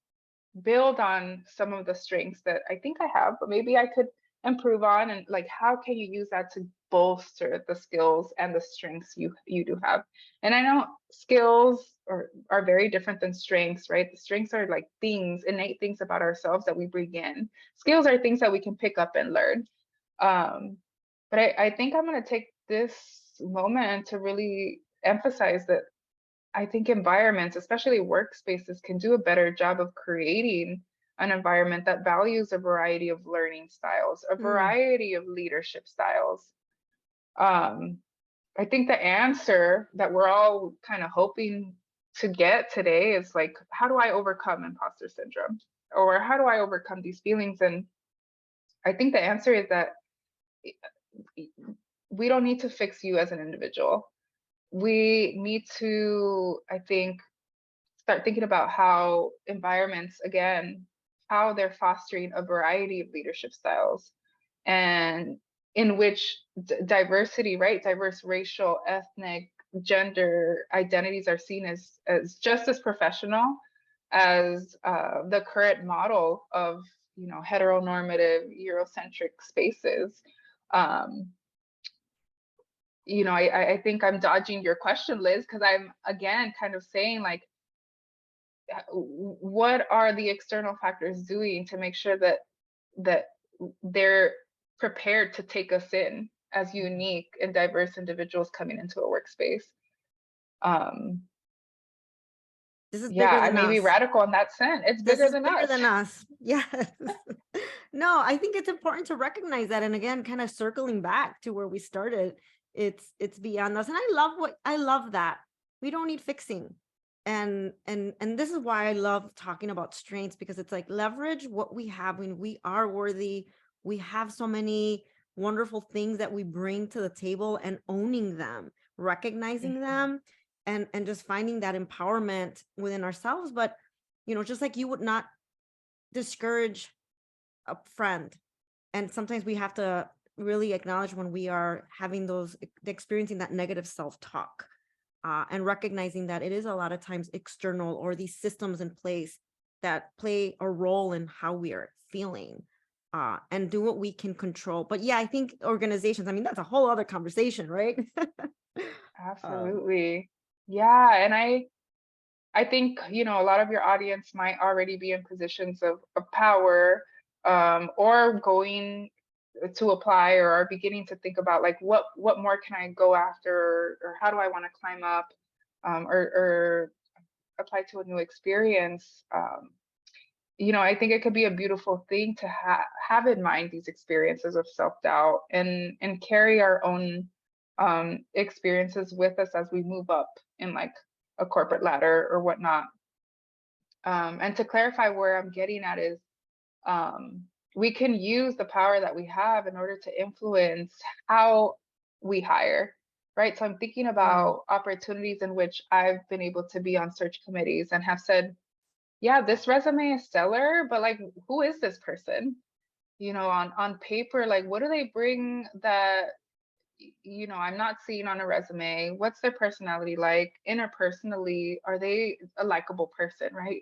build on some of the strengths that I think I have, but maybe I could improve on. And like, how can you use that to bolster the skills and the strengths you do have? And I know skills are very different than strengths, right? The strengths are like things, innate things about ourselves that we bring in. Skills are things that we can pick up and learn. But I think I'm going to take this moment to really emphasize that I think environments, especially workspaces, can do a better job of creating an environment that values a variety of learning styles, a Mm, variety of leadership styles. Um, I think the answer that we're all kind of hoping to get today is like, how do I overcome imposter syndrome? Or how do I overcome these feelings? And I think the answer is that we don't need to fix you as an individual. We need to, I think, start thinking about how environments, again, how they're fostering a variety of leadership styles, and in which diversity, right, diverse racial, ethnic, gender identities are seen as just as professional as the current model of, heteronormative Eurocentric spaces. um, I think I'm dodging your question, Liz, because I'm again kind of saying like, what are the external factors doing to make sure that they're prepared to take us in as unique and diverse individuals coming into a workspace? um this is yeah, bigger I than may be us. radical in that sense. It's This bigger is than bigger us. than us. Yes. No, I think it's important to recognize that. And again, kind of circling back to where we started, it's beyond us. And I love that. We don't need fixing. And this is why I love talking about strengths, because it's like leverage what we have when we are worthy. We have so many wonderful things that we bring to the table, and owning them, recognizing them, and just finding that empowerment within ourselves. But just like you would not discourage a friend, and sometimes we have to really acknowledge when we are having those experiencing that negative self-talk, and recognizing that it is a lot of times external, or these systems in place that play a role in how we are feeling, and do what we can control. But yeah, I think organizations, I mean, that's a whole other conversation, right? um, Absolutely. Yeah, and I think, a lot of your audience might already be in positions of power, or going to apply, or are beginning to think about like, what more can I go after, or how do I want to climb up, or apply to a new experience. I think it could be a beautiful thing to have in mind these experiences of self-doubt, and carry our own experiences with us as we move up in like a corporate ladder or whatnot. And to clarify, where I'm getting at is, we can use the power that we have in order to influence how we hire, right? So I'm thinking mm, about opportunities in which I've been able to be on search committees and have said, yeah, this resume is stellar, but like, who is this person? On paper, like, what do they bring that I'm not seeing on a resume? What's their personality like? Interpersonally, are they a likable person, right?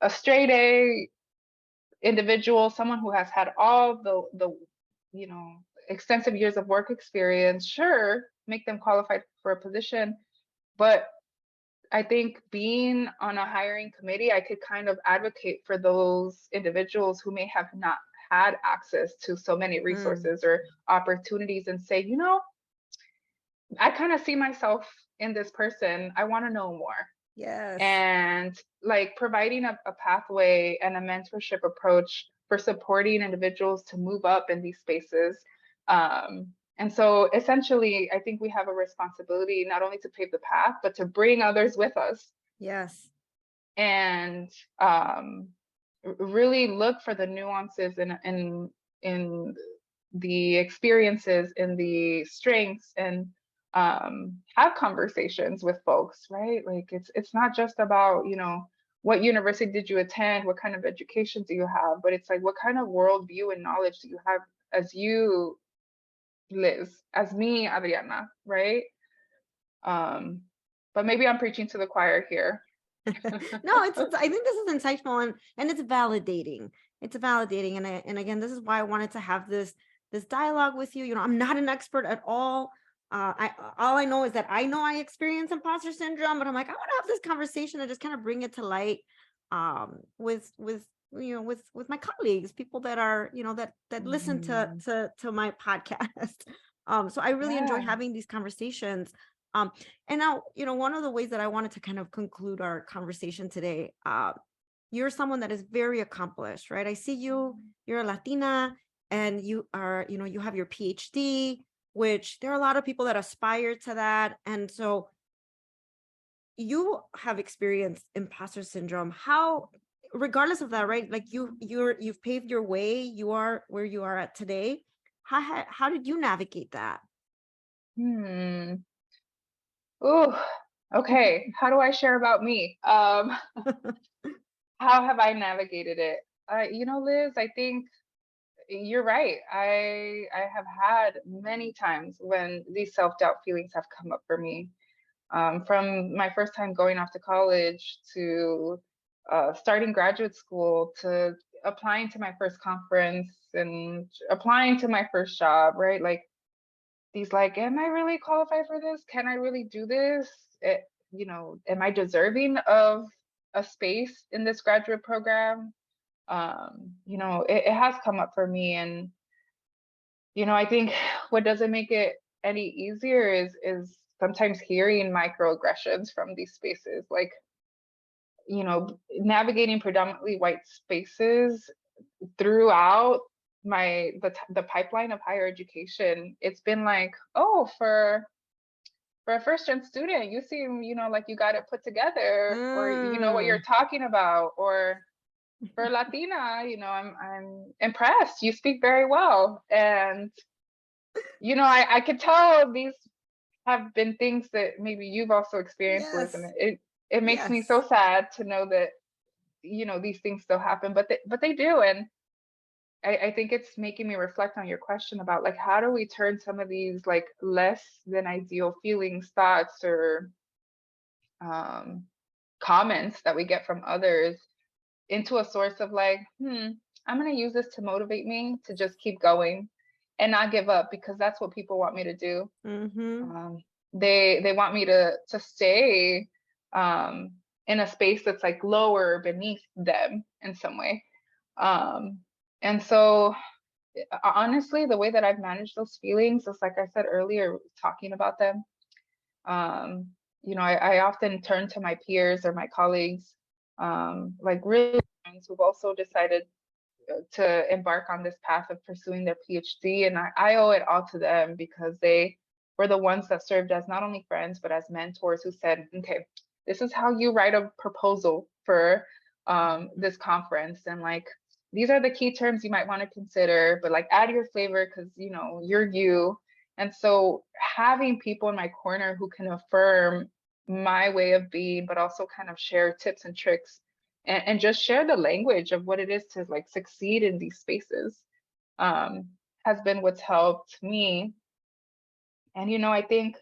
A straight A individual, someone who has had all the you know extensive years of work experience, sure, make them qualified for a position. But I think being on a hiring committee, I could kind of advocate for those individuals who may have not had access to so many mm, resources or opportunities, and say, I kind of see myself in this person. I want to know more. yes. And like providing a pathway and a mentorship approach for supporting individuals to move up in these spaces. And so essentially, I think we have a responsibility not only to pave the path, but to bring others with us, Yes. and really look for the nuances in the experiences, in the strengths, and have conversations with folks, right? Like, it's not just about, what university did you attend, what kind of education do you have, but it's like, what kind of worldview and knowledge do you have as you, Liz, as me, Adriana, right? um but maybe I'm preaching to the choir here. No, I think this is insightful, and it's validating. It's validating. And again, this is why I wanted to have this dialogue with you. I'm not an expert at all. All I know is that I know I experience imposter syndrome, but I'm like, I want to have this conversation and just kind of bring it to light, with my colleagues, people that are, that listen to Mhm. my podcast. So I really enjoy Yeah. having these conversations. And now, one of the ways that I wanted to kind of conclude our conversation today, you're someone that is very accomplished, right? I see you're a Latina, and you are, you have your PhD, which there are a lot of people that aspire to that. And so you have experienced imposter syndrome. How, regardless of that, right? Like you've paved your way, you are where you are at today. How did you navigate that? Hmm. Ooh, okay. How do I share about me? How have I navigated it? Liz, I think you're right. I have had many times when these self-doubt feelings have come up for me. From my first time going off to college to starting graduate school to applying to my first conference and applying to my first job, right? Like these, like, am I really qualified for this? Can I really do this? Am I deserving of a space in this graduate program? It has come up for me, and I think what doesn't make it any easier is sometimes hearing microaggressions from these spaces, like, navigating predominantly white spaces throughout the pipeline of higher education. It's been like, oh, for a first gen student, you seem, like you got it put together, or you know what you're talking about, or for Latina, I'm impressed. You speak very well. And, I could tell these have been things that maybe you've also experienced, Liz, and Yes. it makes me so Yes. sad to know that, these things still happen, but they do. And I think it's making me reflect on your question about, like, how do we turn some of these, like, less than ideal feelings, thoughts, or um, comments that we get from others into a source of, like, I'm going to use this to motivate me to just keep going and not give up, because that's what people want me to do. Mm-hmm. Um, they want me to stay in a space that's like lower beneath them in some way. Um, and so honestly, the way that I've managed those feelings is, like I said earlier, talking about them. Um, I often turn to my peers or my colleagues, like really friends who've also decided to embark on this path of pursuing their PhD. And I owe it all to them, because they were the ones that served as not only friends, but as mentors who said, okay, this is how you write a proposal for this conference. And, like, these are the key terms you might want to consider, but, like, add your flavor, because, you're you. And so having people in my corner who can affirm my way of being, but also kind of share tips and tricks, and just share the language of what it is to, like, succeed in these spaces, um, has been what's helped me. And, I think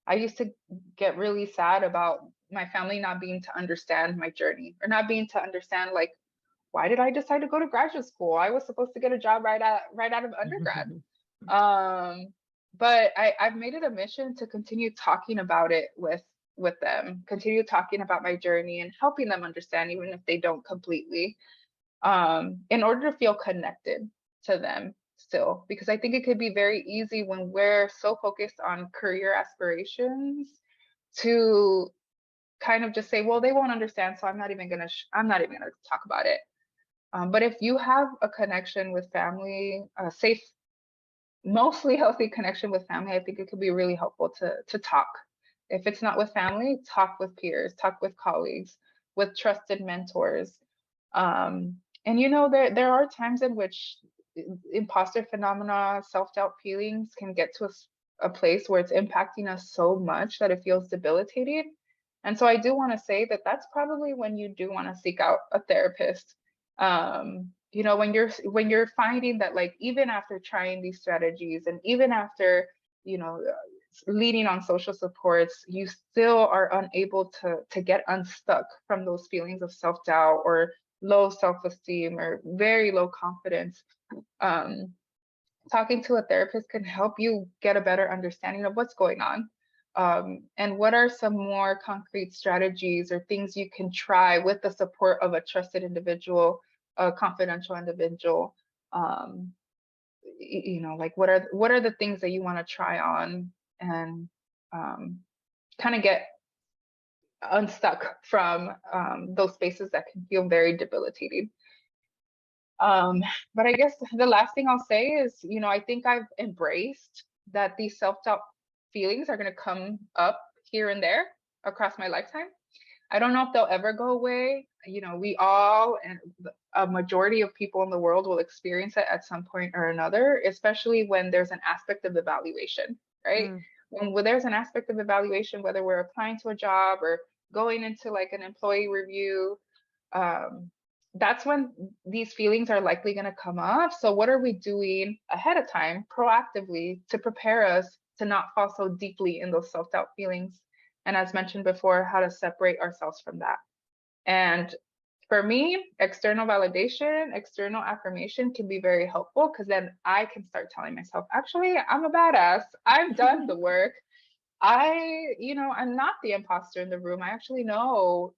I used to get really sad about my family not being to understand my journey, or not being to understand, like, why did I decide to go to graduate school? I was supposed to get a job right out of undergrad. But I've made it a mission to continue talking about it with them, continue talking about my journey and helping them understand, even if they don't completely, in order to feel connected to them still. Because I think it could be very easy when we're so focused on career aspirations to kind of just say, well, they won't understand, so I'm not even gonna talk about it. But if you have a connection with family, a safe, mostly healthy connection with family, I think it could be really helpful to talk. If it's not with family, talk with peers, talk with colleagues, with trusted mentors. And, there are times in which imposter phenomena, self-doubt feelings can get to a place where it's impacting us so much that it feels debilitating. And so I do want to say that that's probably when you do want to seek out a therapist. When you're finding that, like, even after trying these strategies, and even after, leading on social supports, you still are unable to get unstuck from those feelings of self-doubt, or low self-esteem, or very low confidence. Talking to a therapist can help you get a better understanding of what's going on, and what are some more concrete strategies or things you can try with the support of a trusted individual, a confidential individual. Like, what are the things that you want to try on, and kind of get unstuck from those spaces that can feel very debilitating. But I guess the last thing I'll say is, I think I've embraced that these self-doubt feelings are going to come up here and there across my lifetime. I don't know if they'll ever go away. We all, and a majority of people in the world will experience it at some point or another, especially when there's an aspect of evaluation, right? Mm. When there's an aspect of evaluation, whether we're applying to a job or going into like an employee review, that's when these feelings are likely going to come up. So what are we doing ahead of time, proactively, to prepare us to not fall so deeply in those self-doubt feelings? And as mentioned before, how to separate ourselves from that. And for me, external validation, external affirmation can be very helpful, because then I can start telling myself, actually, I'm a badass. I've done the work. I'm not the imposter in the room. I actually know,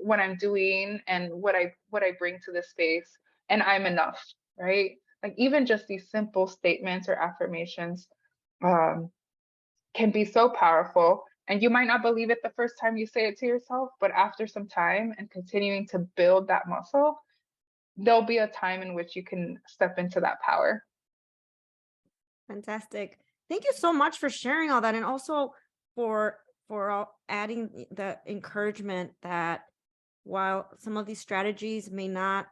what I'm doing and what I bring to this space, and I'm enough, right? Like even just these simple statements or affirmations can be so powerful. And you might not believe it the first time you say it to yourself, but after some time and continuing to build that muscle, there'll be a time in which you can step into that power. Fantastic. Thank you so much for sharing all that, and also for adding the encouragement that while some of these strategies may not,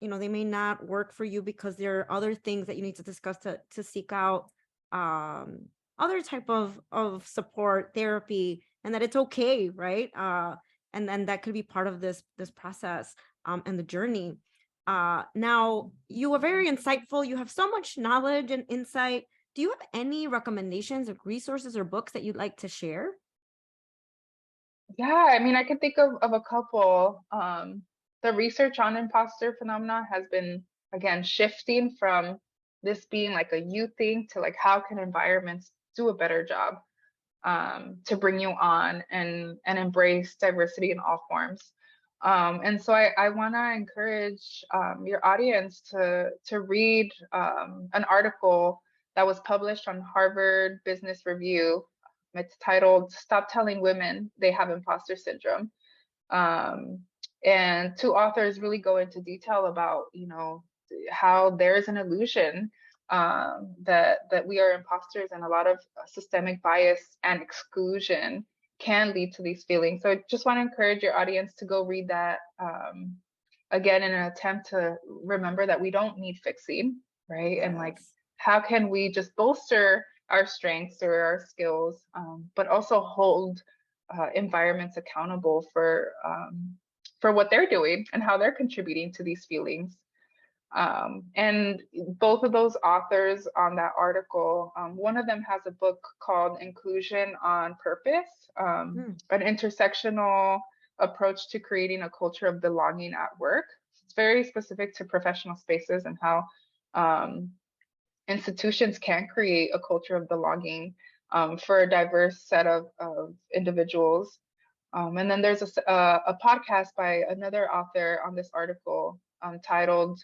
they may not work for you because there are other things that you need to discuss to seek out other type of support, therapy, and that it's okay, right? And then that could be part of this process and the journey. Now, you are very insightful. You have so much knowledge and insight. Do you have any recommendations of resources or books that you'd like to share? Yeah, I mean, I can think of a couple. The research on imposter phenomena has been, again, shifting from this being like a you thing to like, how can environments do a better job to bring you on and embrace diversity in all forms. And so I want to encourage your audience to read an article that was published on Harvard Business Review. It's titled "Stop Telling Women They Have Imposter Syndrome." And two authors really go into detail about, how there's an illusion that we are imposters, and a lot of systemic bias and exclusion can lead to these feelings. So I just want to encourage your audience to go read that again, in an attempt to remember that we don't need fixing, right? And like, Yes. how can we just bolster our strengths or our skills, but also hold environments accountable for what they're doing and how they're contributing to these feelings. And both of those authors on that article, one of them has a book called Inclusion on Purpose, Hmm. an intersectional approach to creating a culture of belonging at work. It's very specific to professional spaces and how institutions can create a culture of belonging for a diverse set of individuals. And then there's a podcast by another author on this article titled,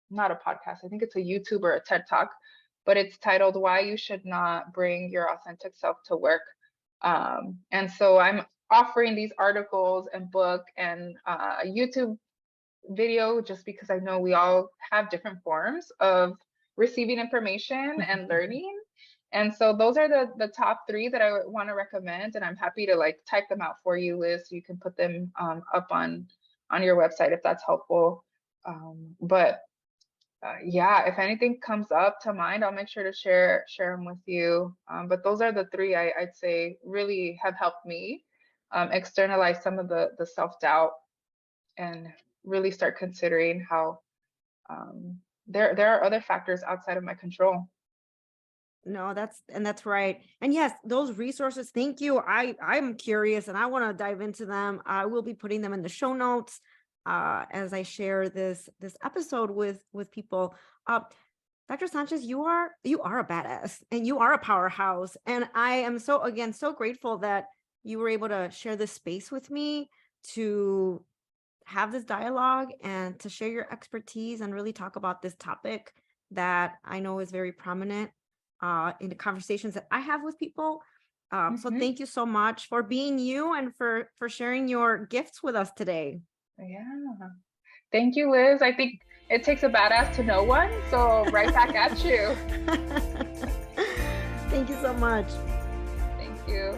not a podcast, I think it's a YouTube or a TED Talk, but it's titled "Why You Should Not Bring Your Authentic Self to Work." And so I'm offering these articles and book and a YouTube video just because I know we all have different forms of receiving information and learning. And so those are the top three that I want to recommend, and I'm happy to like type them out for you, Liz, so you can put them up on your website if that's helpful. But yeah, if anything comes up to mind, I'll make sure to share them with you. But those are the three I'd say really have helped me externalize some of the self-doubt and really start considering how there are other factors outside of my control. No, that's right. And yes, those resources, thank you. I'm curious and I want to dive into them. I will be putting them in the show notes as I share this episode with people. Dr. Sanchez, you are a badass and you are a powerhouse. And I am so grateful that you were able to share this space with me, to have this dialogue and to share your expertise and really talk about this topic that I know is very prominent in the conversations that I have with people. So thank you so much for being you and for sharing your gifts with us today. Yeah. Thank you, Liz. I think it takes a badass to know one. So right back at you. Thank you so much. Thank you.